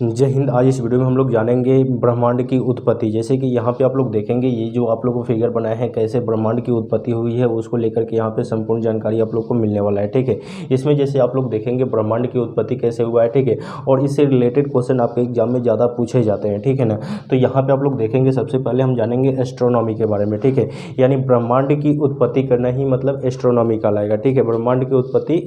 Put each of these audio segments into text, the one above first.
जय हिंद। आज इस वीडियो में हम लोग जानेंगे ब्रह्मांड की उत्पत्ति। जैसे कि यहाँ पे आप लोग देखेंगे ये जो आप लोग को फिगर बनाए हैं कैसे ब्रह्मांड की उत्पत्ति हुई है उसको लेकर के यहाँ पे संपूर्ण जानकारी आप लोग को मिलने वाला है। ठीक है, इसमें जैसे आप लोग देखेंगे ब्रह्मांड की उत्पत्ति कैसे हुआ है। ठीक है, और इससे रिलेटेड क्वेश्चन आपके एग्जाम में ज़्यादा पूछे जाते हैं। ठीक है ना, तो यहाँ पर आप लोग देखेंगे सबसे पहले हम जानेंगे एस्ट्रोनॉमी के बारे में। ठीक है, यानी ब्रह्मांड की उत्पत्ति करना ही मतलब एस्ट्रोनॉमी कहलाएगा। ठीक है, ब्रह्मांड की उत्पत्ति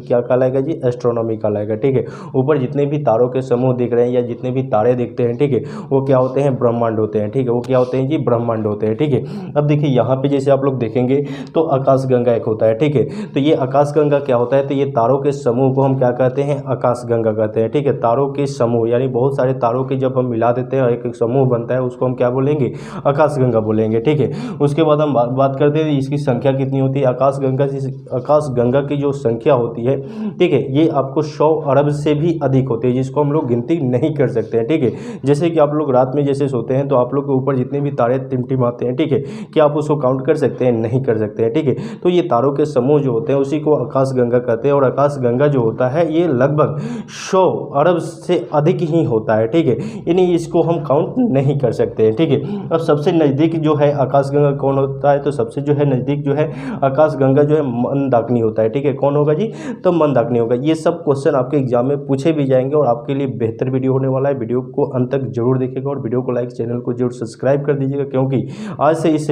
क्या कहलाएगा जी? एस्ट्रोनॉमी कहलाएगा। ठीक है, ऊपर जितने भी तारों के समूह दिख रहे हैं या जितने भी तारे दिखते हैं, ठीक है, वो क्या होते हैं? ब्रह्मांड होते हैं। ठीक है, वो क्या होते हैं जी? ब्रह्मांड होते हैं। ठीक है, अब देखिए यहाँ पे जैसे आप लोग देखेंगे तो आकाशगंगा एक होता है। ठीक है, तो ये आकाशगंगा क्या होता है? तो ये तारों के समूह को हम क्या कहते हैं? आकाशगंगा कहते हैं। ठीक है, तारों के समूह यानी बहुत सारे तारों के जब हम मिला देते हैं एक समूह बनता है उसको हम क्या बोलेंगे? आकाशगंगा बोलेंगे। ठीक है, उसके बाद हम बात करते हैं इसकी संख्या कितनी होती है। आकाशगंगा की जो संख्या होती है, ठीक है, ये आपको 100 अरब से भी अधिक होती है जिसको हम लोग गिनती नहीं कर सकते हैं। ठीक है, जैसे कि आप लोग रात में जैसे सोते हैं तो आप लोग के ऊपर जितने भी तारे टिमटिमाते हैं, ठीक है, क्या आप उसको काउंट कर सकते हैं? नहीं कर सकते हैं। ठीक है, तो ये तारों के समूह जो होते हैं उसी को आकाशगंगा कहते हैं और आकाशगंगा जो होता है ये लगभग 100 अरब से अधिक ही होता है। ठीक है, यानी इसको हम काउंट नहीं कर सकते हैं। ठीक है, अब सबसे नज़दीक जो है आकाशगंगा कौन होता है? तो सबसे जो है नज़दीक जो है आकाशगंगा जो है मंदाकिनी होता है। ठीक है, कौन होगा जी? तो मंदाकिनी होगा। ये सब क्वेश्चन आपके एग्जाम में पूछे भी जाएंगे और आपके लिए बेहतर वीडियो होने वाला है। वीडियो को अंत तक जरूर देखिएगा और वीडियो को लाइक, चैनल को जरूर सब्सक्राइब कर दीजिएगा क्योंकि आज से इस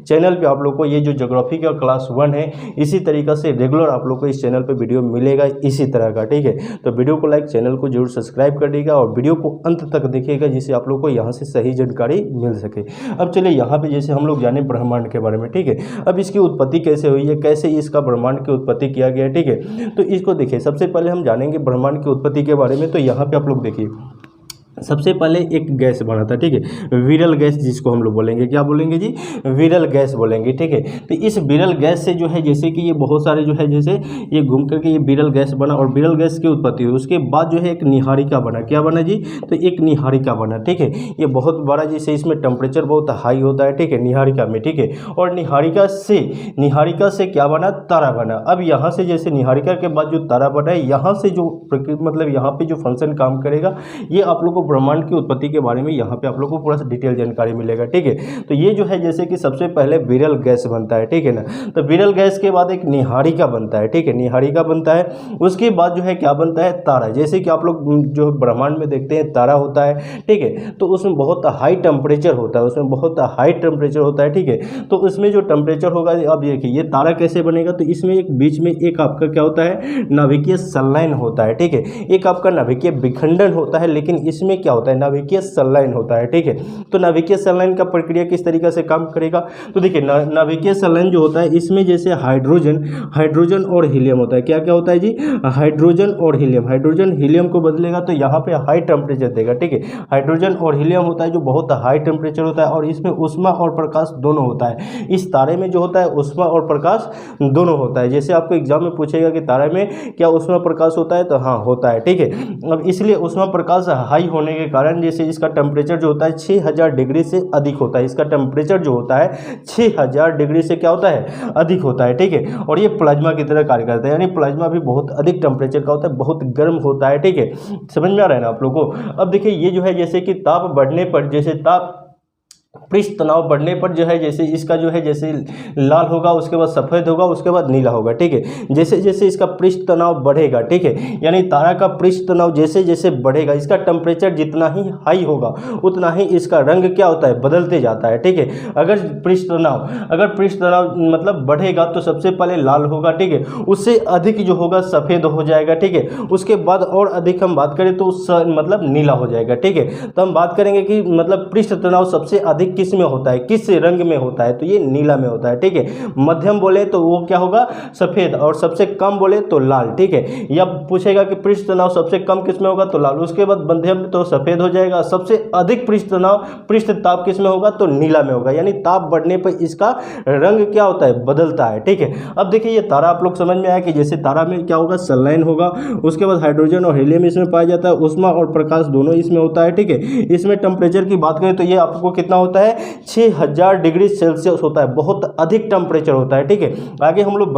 चैनल पे आप लोग को ये जो ज्योग्राफी का क्लास 1 है इसी तरीक़ा से रेगुलर आप लोग को इस चैनल पे वीडियो मिलेगा इसी तरह का। ठीक है, तो वीडियो को लाइक, चैनल को जरूर सब्सक्राइब कर दीजिएगा और वीडियो को अंत तक देखिएगा जिससे आप लोग को यहाँ से सही जानकारी मिल सके। अब चलिए यहाँ पे जैसे हम लोग जाने ब्रह्मांड के बारे में। ठीक है, अब इसकी उत्पत्ति कैसे हुई है, कैसे इसका ब्रह्मांड की उत्पत्ति किया गया है। ठीक है, तो इसको देखिए सबसे पहले हम जानेंगे ब्रह्मांड की उत्पत्ति के बारे में। तो यहाँ पे आप लोग देखिए सबसे पहले एक गैस बना था। ठीक है, विरल गैस जिसको हम लोग बोलेंगे, क्या बोलेंगे जी? विरल गैस बोलेंगे। ठीक है, तो इस विरल गैस से जो है जैसे कि ये बहुत सारे जो है जैसे ये घूम करके ये विरल गैस बना और विरल गैस की उत्पत्ति हुई। उसके बाद जो है एक निहारिका बना। क्या बना जी? तो एक निहारिका बना। ठीक है, ये बहुत बड़ा जैसे इसमें टेम्परेचर बहुत हाई होता है। ठीक है, निहारिका में। ठीक है, और निहारिका से क्या बना? तारा बना। अब यहाँ से जैसे निहारिका के बाद जो तारा बना है यहाँ से जो मतलब यहाँ पे जो फंक्शन काम करेगा ये आप लोग को ब्रह्मांड की उत्पत्ति के बारे में यहाँ पे आप लोग को पूरा डिटेल जानकारी मिलेगा। ठीक है, तो ये जो है जैसे कि सबसे पहले विरल गैस बनता है। ठीक है ना, तो विरल गैस के बाद एक निहारिका बनता है। ठीक है, निहारिका बनता है। उसके बाद जो है क्या बनता है? तारा। जैसे कि आप लोग जो ब्रह्मांड में देखते हैं तारा होता है। ठीक है, तो उसमें बहुत हाई टेम्परेचर होता है, उसमें बहुत हाई टेम्परेचर होता है। ठीक है, तो उसमें जो टेम्परेचर होगा अब देखिए ये तारा कैसे बनेगा? तो इसमें एक बीच में एक आपका क्या होता है? नाभिकीय संलयन होता है। ठीक है, एक आपका नाभिकीय विखंडन होता है लेकिन इसमें क्या होता है? नाभिकीय संलयन होता है। ठीक है, तो नाभिकीय संलयन का प्रक्रिया किस तरीके से काम करेगा? तो देखिए नाभिकीय संलयन जो होता है इसमें जैसे हाइड्रोजन और हीलियम होता है। क्या क्या होता है जी? हाइड्रोजन और हीलियम। हाइड्रोजन हीलियम को बदलेगा तो यहाँ पे हाई टेम्परेचर देगा। ठीक है, हाइड्रोजन और हीलियम होता है जो बहुत हाई टेम्परेचर होता है और इसमें ऊष्मा और प्रकाश दोनों होता है। इस तारे में जो होता है ऊष्मा और प्रकाश दोनों होता है। जैसे आपको एग्जाम में पूछेगा कि तारे में क्या ऊष्मा प्रकाश होता है? तो हाँ होता है। ठीक है, अब इसलिए ऊष्मा प्रकाश हाई होने के कारण जैसे इसका टेम्परेचर जो होता है 6000 डिग्री से अधिक होता है। इसका टेम्परेचर जो होता है 6000 डिग्री से क्या होता है? अधिक होता है। ठीक है, और ये प्लाज्मा की तरह कार्य करता है यानी प्लाज्मा भी बहुत अधिक टेम्परेचर का होता है, बहुत गर्म होता है। ठीक है, समझ में आ रहा है ना आप लोगों को? अब देखिए ये जो है जैसे कि ताप बढ़ने पर जैसे पृष्ठ तनाव बढ़ने पर जो है जैसे इसका जो है जैसे लाल होगा उसके बाद सफ़ेद होगा उसके बाद नीला होगा। ठीक है, जैसे जैसे इसका पृष्ठ तनाव बढ़ेगा, ठीक है, यानी तारा का पृष्ठ तनाव जैसे जैसे बढ़ेगा इसका टेम्परेचर जितना ही हाई होगा उतना ही इसका रंग क्या होता है? बदलते जाता है। ठीक है, अगर पृष्ठ तनाव मतलब बढ़ेगा तो सबसे पहले लाल होगा। ठीक है, उससे अधिक जो होगा सफ़ेद हो जाएगा। ठीक है, उसके बाद और अधिक हम बात करें तो मतलब नीला हो जाएगा। ठीक है, तो हम बात करेंगे कि मतलब पृष्ठ तनाव सबसे अधिक किस में होता है, किस रंग में होता है? तो ये नीला में होता है। ठीक है, मध्यम बोले तो वो क्या होगा? सफेद, और सबसे कम बोले तो लाल। ठीक है, या पूछेगा कि पृष्ठ तनाव सबसे कम किस में होगा? तो लाल, उसके बाद मध्यम तो सफेद हो जाएगा, सबसे अधिक पृष्ठ ताप किस में होगा? तो नीला में होगा, यानी ताप बढ़ने पर इसका रंग क्या होता है? बदलता है। ठीक है, अब देखिए ये तारा आप लोग समझ में आया कि जैसे तारा में क्या होगा? संलयन होगा, उसके बाद हाइड्रोजन और हीलियम इसमें पाया जाता है, ऊष्मा और प्रकाश दोनों इसमें होता है। ठीक है, इसमें टेम्परेचर की बात करें तो ये आपको कितना होता है? है 6000 डिग्री सेल्सियस होता है, बहुत अधिक टेम्परेचर होता है। ठीक है, आगे हम लोग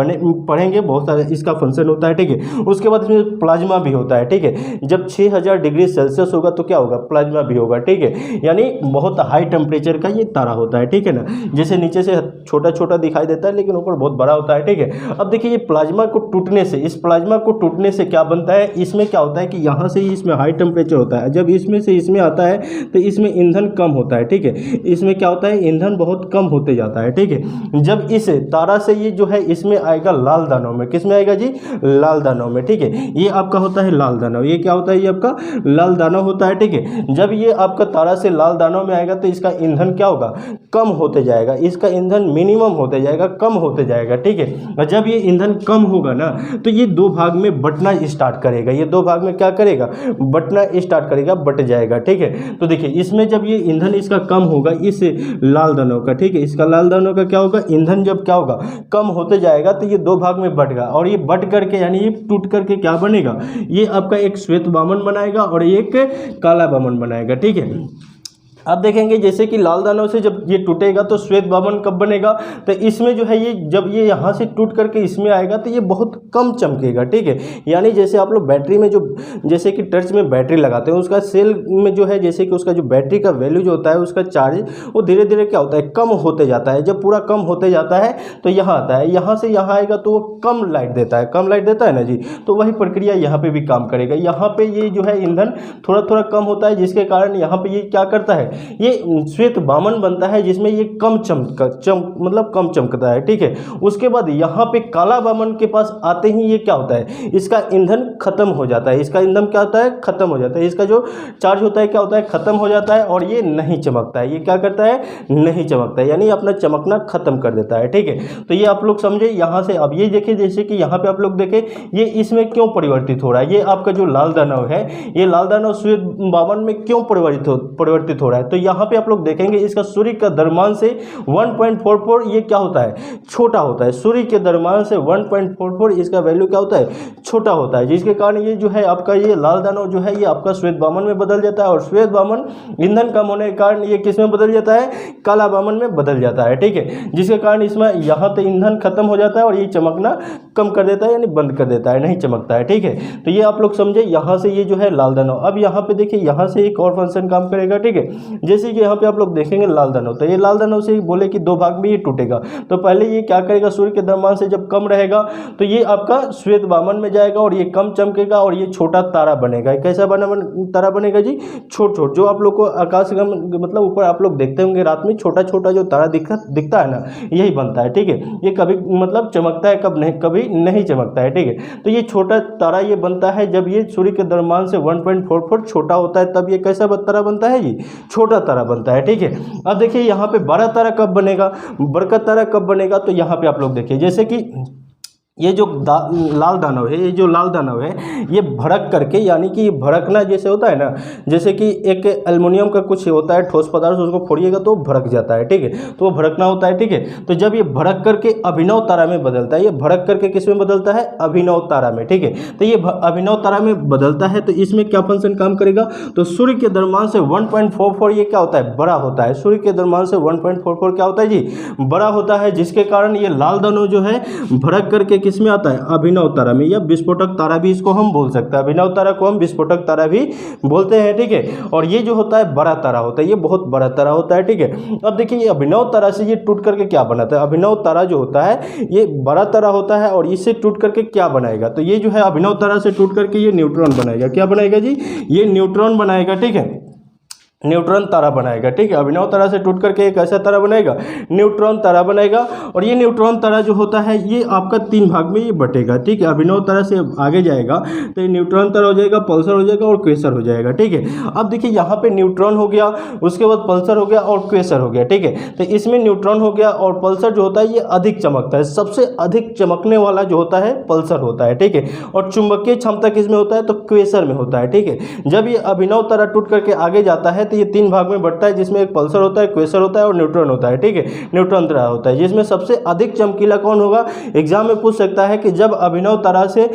पढ़ेंगे, बहुत सारे इसका फंक्शन होता है। ठीक है, उसके बाद इसमें प्लाज्मा भी होता है। ठीक है, जब 6000 डिग्री सेल्सियस होगा तो क्या होगा, प्लाज्मा भी होगा। ठीक है, यानी बहुत हाई टेम्परेचर का ये तारा होता है। ठीक है ना, जैसे नीचे से छोटा छोटा दिखाई देता है लेकिन ऊपर बहुत बड़ा होता है। ठीक है, अब देखिए ये प्लाज्मा को टूटने से, इस प्लाज्मा को टूटने से क्या बनता है, इसमें क्या होता है कि यहाँ से ही इसमें हाई टेम्परेचर होता है, जब इसमें से इसमें आता है तो इसमें ईंधन कम होता है। ठीक है, इसमें क्या होता है, ईंधन बहुत कम होते जाता है। ठीक है, जब इस तारा से ये जो है इसमें आएगा लाल दानव में, किस में आएगा जी, लाल दानव में। ठीक है, ये आपका होता है लाल दानव, ये क्या होता है, ये आपका लाल दानव होता है। ठीक है, जब ये आपका तारा से लाल दानव में आएगा तो इसका ईंधन क्या होगा, कम होते जाएगा, इसका ईंधन मिनिमम होते जाएगा, कम होते जाएगा। ठीक है, और जब ये ईंधन कम होगा ना तो ये दो भाग में बंटना स्टार्ट करेगा, ये दो भाग में क्या करेगा, बंटना स्टार्ट करेगा, बट जाएगा। ठीक है, तो देखिए इसमें जब ये ईंधन इसका कम होगा इस लाल दानव का, ठीक है, इसका लाल दानव का क्या होगा, ईंधन जब क्या होगा, कम होते जाएगा तो ये दो भाग में बटेगा, और ये बट करके यानी ये टूट करके क्या बनेगा, ये आपका एक श्वेत वामन बनाएगा और एक काला वामन बनाएगा। ठीक है, अब देखेंगे जैसे कि लाल दानव से जब ये टूटेगा तो श्वेत वामन कब बनेगा, तो इसमें जो है ये जब ये यहाँ से टूट करके इसमें आएगा तो ये बहुत कम चमकेगा। ठीक है, यानी जैसे आप लोग बैटरी में जो, जैसे कि टर्च में बैटरी लगाते हैं, उसका सेल में जो है जैसे कि उसका जो बैटरी का वैल्यू जो होता है, उसका चार्ज वो धीरे धीरे क्या होता है, कम होते जाता है। जब पूरा कम होते जाता है तो यहाँ आता है, यहाँ से यहाँ आएगा तो वो कम लाइट देता है, कम लाइट देता है ना जी, तो वही प्रक्रिया यहाँ पे भी काम करेगा। यहाँ पे ये जो है ईंधन थोड़ा थोड़ा कम होता है, जिसके कारण यहाँ पे ये क्या करता है, ये श्वेत वामन बनता है, जिसमें ये कम मतलब कम चमकता है। ठीक है, उसके बाद यहाँ पे काला वामन के पास आते ही ये क्या होता है, इसका ईंधन खत्म हो जाता है, इसका ईंधन क्या होता है, खत्म हो जाता है, इसका जो चार्ज होता है क्या होता है, खत्म हो जाता है, और ये नहीं चमकता है, ये क्या करता है, नहीं चमकता है, यानी अपना चमकना खत्म कर देता है। ठीक है, तो ये आप लोग समझे यहाँ से। अब ये देखिए जैसे कि यहाँ पे आप लोग देखें ये इसमें क्यों परिवर्तित हो रहा है, ये आपका जो लाल दानव है, ये लाल दानव श्वेत वामन में क्यों परिवर्तित हो रहा है, तो यहाँ पे आप लोग देखेंगे इसका सूर्य का द्रव्यमान से 1.44 ये क्या होता है, छोटा होता है, सूर्य के द्रव्यमान से 1.44 इसका वैल्यू क्या होता है, छोटा होता है, जिसके कारण ये जो है आपका ये लाल दानव जो है ये आपका श्वेत वामन में बदल जाता है, और श्वेत वामन ईंधन कम होने के कारण ये किस में बदल जाता है, काला वामन में बदल जाता है। ठीक है, जिसके कारण इसमें यहाँ तो ईंधन खत्म हो जाता है और ये चमकना कम कर देता है, यानी बंद कर देता है, नहीं चमकता है। ठीक है, तो ये आप लोग समझे, यहाँ से ये जो है लाल दानव। अब यहाँ पे देखिए यहाँ से एक और फंक्शन काम करेगा। ठीक है, जैसे कि यहाँ पे आप लोग देखेंगे लाल दानव, तो ये लाल दानव से बोले कि दो भाग में ये टूटेगा, तो पहले ये क्या करेगा, सूर्य के द्रव्यमान से जब कम रहेगा तो ये आपका श्वेत वामन में जाएगा और ये कम चमकेगा और ये छोटा तारा बनेगा। कैसा तारा बनेगा जी, छोट छोट, जो आप लोग को आकाशगम मतलब ऊपर आप लोग देखते होंगे रात में छोटा छोटा जो तारा दिखता है ना, यही बनता है। ठीक है, ये कभी मतलब चमकता है, कभी नहीं चमकता है। ठीक है, तो ये छोटा तारा ये बनता है जब ये सूर्य के द्रव्यमान से 1.44 छोटा होता है, तब ये कैसा तारा बनता है जी, छोटा तारा बनता है। ठीक है, अब देखिए यहाँ पे बड़ा तारा कब बनेगा, बड़का तारा कब बनेगा, तो यहाँ पे आप लोग देखिए जैसे कि ये जो लाल दानव है, ये जो लाल दानव है ये भड़क करके, यानी कि ये भड़कना जैसे होता है ना, जैसे कि एक एल्युमिनियम का कुछ होता है ठोस पदार्थ, उसको फोड़िएगा तो भड़क जाता है। ठीक है, तो वो भड़कना होता है। ठीक है, तो जब ये भड़क करके अभिनव तारा में बदलता है, ये भड़क करके किस में बदलता है, अभिनव तारा में। ठीक है, तो ये अभिनव तारा में बदलता है, तो इसमें क्या फंक्शन काम करेगा, तो सूर्य के द्रव्यमान से 1.44 ये क्या होता है, बड़ा होता है, सूर्य के द्रव्यमान से 1.44 क्या होता है जी, बड़ा होता है, जिसके कारण ये लाल दानव जो है भड़क करके किसमें आता है, अभिनव तारा में, या विस्फोटक तारा भी इसको हम बोल सकते हैं, अभिनव तारा को हम विस्फोटक तारा भी बोलते हैं। ठीक है, और ये जो होता है बड़ा तारा होता है, ये बहुत बड़ा तारा होता है। ठीक है, अब देखिए ये अभिनव तारा से ये टूट करके क्या बनाता है, अभिनव तारा जो होता है ये बड़ा तारा होता है, और इससे टूट करके क्या बनाएगा, तो ये जो है अभिनव तारा से टूट करके ये न्यूट्रॉन बनाएगा। क्या बनाएगा जी, ये न्यूट्रॉन बनाएगा। ठीक है, न्यूट्रॉन तारा बनाएगा। ठीक है, अभिनव तारा से टूट करके एक ऐसा तारा बनाएगा, न्यूट्रॉन तारा बनाएगा, और ये न्यूट्रॉन तारा जो होता है ये आपका 3 भाग में ये बटेगा। ठीक है, अभिनव तारा से आगे जाएगा तो ये न्यूट्रॉन तारा हो जाएगा, पल्सर हो जाएगा और क्वेसर हो जाएगा। ठीक है, अब देखिए यहाँ पे न्यूट्रॉन हो गया, उसके बाद पल्सर हो गया और क्वेसर हो गया। ठीक है, तो इसमें न्यूट्रॉन हो गया और पल्सर जो होता है ये अधिक चमकता है, सबसे अधिक चमकने वाला जो होता है पल्सर होता है। ठीक है, और चुंबकीय क्षमता किसमें होता है, तो क्वेसर में होता है। ठीक है, जब ये अभिनव तारा टूट करके आगे जाता है तो ये 3 भाग में बंटता है, जिसमें एक पल्सर होता है, क्वेसर होता है और न्यूट्रॉन होता है, ठीक है, न्यूट्रॉन तारा होता है। जिसमें सबसे अधिक चमकीला कौन होगा, एग्जाम में पूछ सकता है कि जब अभिनव तारा से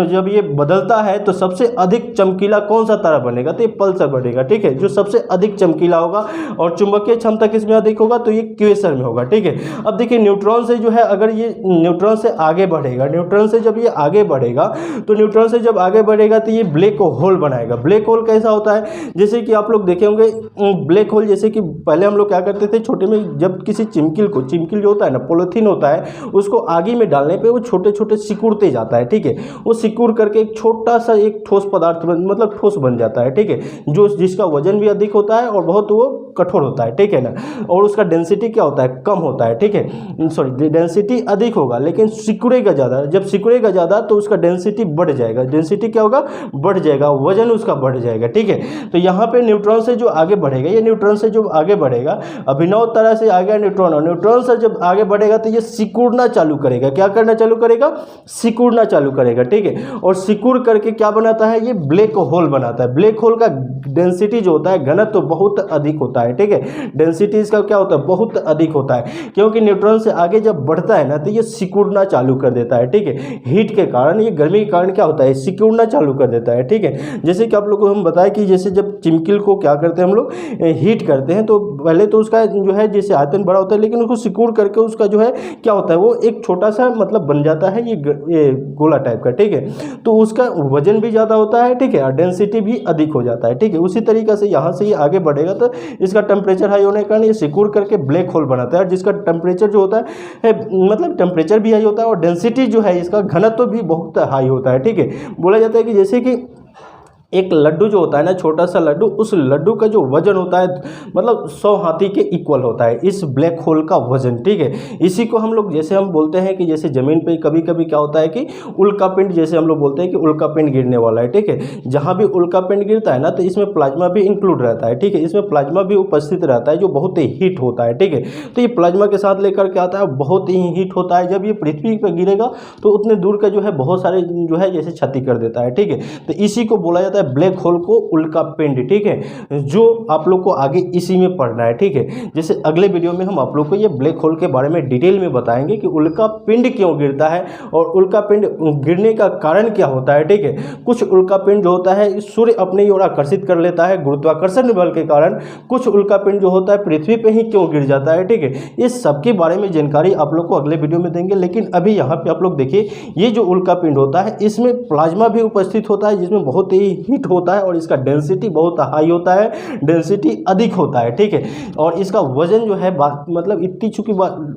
जब ये बदलता है तो सबसे अधिक चमकीला कौन सा तारा बनेगा, तो ये पल्सर बनेगा, ठीक है, जो सबसे अधिक चमकीला होगा। और चुंबकीय क्षमता किसमें अधिक होगा, तो ये क्वेसर में होगा, ठीक है। अब देखिए न्यूट्रॉन से जो है, अगर ये न्यूट्रॉन से आगे बढ़ेगा, न्यूट्रॉन से जब ये आगे बढ़ेगा तो न्यूट्रॉन से जब आगे बढ़ेगा तो ये ब्लैक होल बनाएगा। ब्लैक होल कैसा होता है, जैसे कि आप लोग देखे होंगे ब्लैक होल, जैसे कि पहले हम लोग क्या करते थे छोटे में, जब किसी चिमकिल जो होता है ना, पॉलीथीन होता है, उसको आगी में डालने पे वो छोटे छोटे सिकुड़ते जाता है, ठीक है, वो सिकुड़ करके एक छोटा सा एक ठोस पदार्थ मतलब ठोस बन जाता है, ठीक है, जो जिसका वजन भी अधिक होता है और बहुत वो कठोर होता है, ठीक है ना, और उसका डेंसिटी क्या होता है, कम होता है, ठीक है, सॉरी डेंसिटी अधिक होगा लेकिन सिकुड़ेगा ज़्यादा। जब सिकुड़ेगा ज़्यादा तो उसका डेंसिटी बढ़ जाएगा, डेंसिटी क्या होगा, बढ़ जाएगा, वजन उसका बढ़ जाएगा, ठीक है। तो यहाँ पे न्यूट्रॉन से जो आगे बढ़ेगा, ये न्यूट्रॉन से जो आगे बढ़ेगा, अभिनव तारा से आ गया न्यूट्रॉन, और न्यूट्रॉन से जब आगे बढ़ेगा तो ये सिकुड़ना चालू करेगा। क्या करना चालू करेगा, सिकुड़ना चालू करेगा, ठीक है, और सिकुड़ करके क्या बनाता है, ये ब्लैक होल बनाता है। ब्लैक होल का डेंसिटी जो होता है, घनत्व तो बहुत अधिक होता है, ठीक है, डेंसिटी इसका क्या होता है, बहुत अधिक होता है, क्योंकि न्यूट्रॉन से आगे जब बढ़ता है ना तो ये सिकुड़ना चालू कर देता है, ठीक है, हीट के कारण, ये गर्मी के कारण क्या होता है, सिकुड़ना चालू कर देता है, ठीक है। जैसे कि आप लोग को हम बताएं कि जैसे जब चिमकिल को क्या करते हैं हम लोग, हीट करते हैं, तो पहले तो उसका जो है जैसे आयतन बड़ा होता है, लेकिन उसको सिकुड़ करके उसका जो है क्या होता है, वो एक छोटा सा मतलब बन जाता है, ये गोला टाइप का, ठीक है, तो उसका वजन भी ज़्यादा होता है, ठीक है, और डेंसिटी भी अधिक हो जाता है, ठीक है। उसी तरीके से यहाँ से ये आगे बढ़ेगा तो इसका टेम्परेचर हाई होने के कारण ये सिकुड़ करके ब्लैक होल बनाता है, और जिसका टेम्परेचर जो होता है मतलब टेम्परेचर भी हाई होता है और डेंसिटी जो है इसका घनत्व भी बहुत हाई होता है, ठीक है। बोला जाता है कि जैसे कि एक लड्डू जो होता है ना, छोटा सा लड्डू, उस लड्डू का जो वजन होता है मतलब 100 हाथी के इक्वल होता है इस ब्लैक होल का वजन, ठीक है। इसी को हम लोग जैसे हम बोलते हैं कि जैसे ज़मीन पे कभी कभी क्या होता है कि उल्कापिंड, जैसे हम लोग बोलते हैं कि उल्कापिंड गिरने वाला है, ठीक है, जहाँ भी उल्कापिंड गिरता है ना तो इसमें प्लाज्मा भी इंक्लूड रहता है, ठीक है, इसमें प्लाज्मा भी उपस्थित रहता है जो बहुत ही हीट होता है, ठीक है। तो ये प्लाज्मा के साथ लेकर के आता है, बहुत ही हीट होता है। जब ये पृथ्वी पर गिरेगा तो उतने दूर का जो है बहुत सारे जो है जैसे क्षति कर देता है, ठीक है। तो इसी को बोला जाता है ब्लैक होल को उल्कापिंड, ठीक है, जो आप लोग को आगे इसी में पढ़ना है, ठीक है। जैसे अगले वीडियो में हम आप लोग को ये ब्लैक होल के बारे में डिटेल में बताएंगे कि उल्कापिंड क्यों गिरता है और उल्कापिंड गिरने का कारण क्या होता है, ठीक है। कुछ उल्कापिंड जो होता है सूर्य अपनी ओर आकर्षित कर लेता है गुरुत्वाकर्षण बल के कारण, कुछ उल्कापिंड जो होता है पृथ्वी पे ही क्यों गिर जाता है, ठीक है। इस सब के बारे में जानकारी आप लोग को अगले वीडियो में देंगे, लेकिन अभी यहाँ पे आप लोग देखिए ये जो उल्कापिंड होता है इसमें प्लाज्मा भी उपस्थित होता है, जिसमें बहुत ही हीट होता है और इसका डेंसिटी बहुत हाई होता है, डेंसिटी अधिक होता है, ठीक है। और इसका वजन जो है मतलब इतनी चूंकि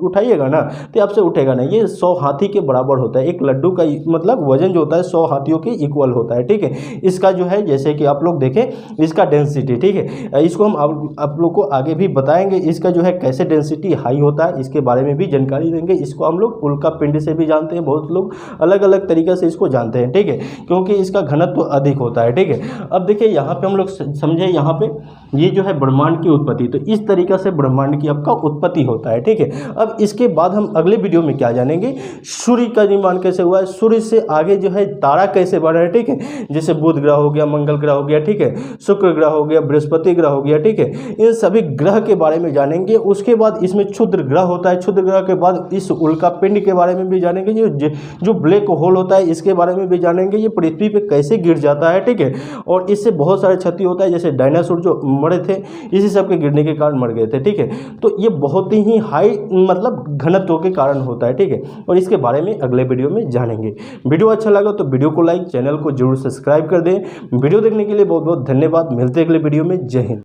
उठाइएगा ना तो आपसे उठेगा ना, ये 100 हाथी के बराबर होता है। एक लड्डू का मतलब वजन जो होता है 100 हाथियों के इक्वल होता है, ठीक है। इसका जो है जैसे कि आप लोग देखें इसका डेंसिटी, ठीक है, इसको हम आप लोग को आगे भी बताएंगे, इसका जो है कैसे डेंसिटी हाई होता है इसके बारे में भी जानकारी देंगे। इसको हम लोग उल्कापिंड से भी जानते हैं, बहुत लोग अलग अलग तरीके से इसको जानते हैं, ठीक है, क्योंकि इसका घनत्व अधिक होता है, ठीक है। अब देखिए यहाँ पे हम लोग समझे, यहाँ पे ये जो है ब्रह्मांड की उत्पत्ति, तो इस तरीके से ब्रह्मांड की आपका उत्पत्ति होता है, ठीक है। अब इसके बाद हम अगले वीडियो में क्या जानेंगे, सूर्य का निर्माण कैसे हुआ है, सूर्य से आगे जो है तारा कैसे बढ़ा है, ठीक है, जैसे बुध ग्रह हो गया, मंगल ग्रह हो गया, ठीक है, शुक्र ग्रह हो गया, बृहस्पति ग्रह हो गया, ठीक है, इन सभी ग्रह के बारे में जानेंगे। उसके बाद इसमें क्षुद्र ग्रह होता है, क्षुद्र ग्रह के बाद इस उल्कापिंड के बारे में भी जानेंगे, जो ब्लैक होल होता है इसके बारे में भी जानेंगे, ये पृथ्वी पे कैसे गिर जाता है, ठीक है, और इससे बहुत सारे क्षति होता है, जैसे डायनासोर जो मरे थे इसी सब के गिरने के कारण मर गए थे, ठीक है। तो ये बहुत ही हाई मतलब घनत्व के कारण होता है, ठीक है, और इसके बारे में अगले वीडियो में जानेंगे। वीडियो अच्छा लगा तो वीडियो को लाइक, चैनल को जरूर सब्सक्राइब कर दें। वीडियो देखने के लिए बहुत बहुत धन्यवाद। मिलते हैं अगले वीडियो में। जय हिंद।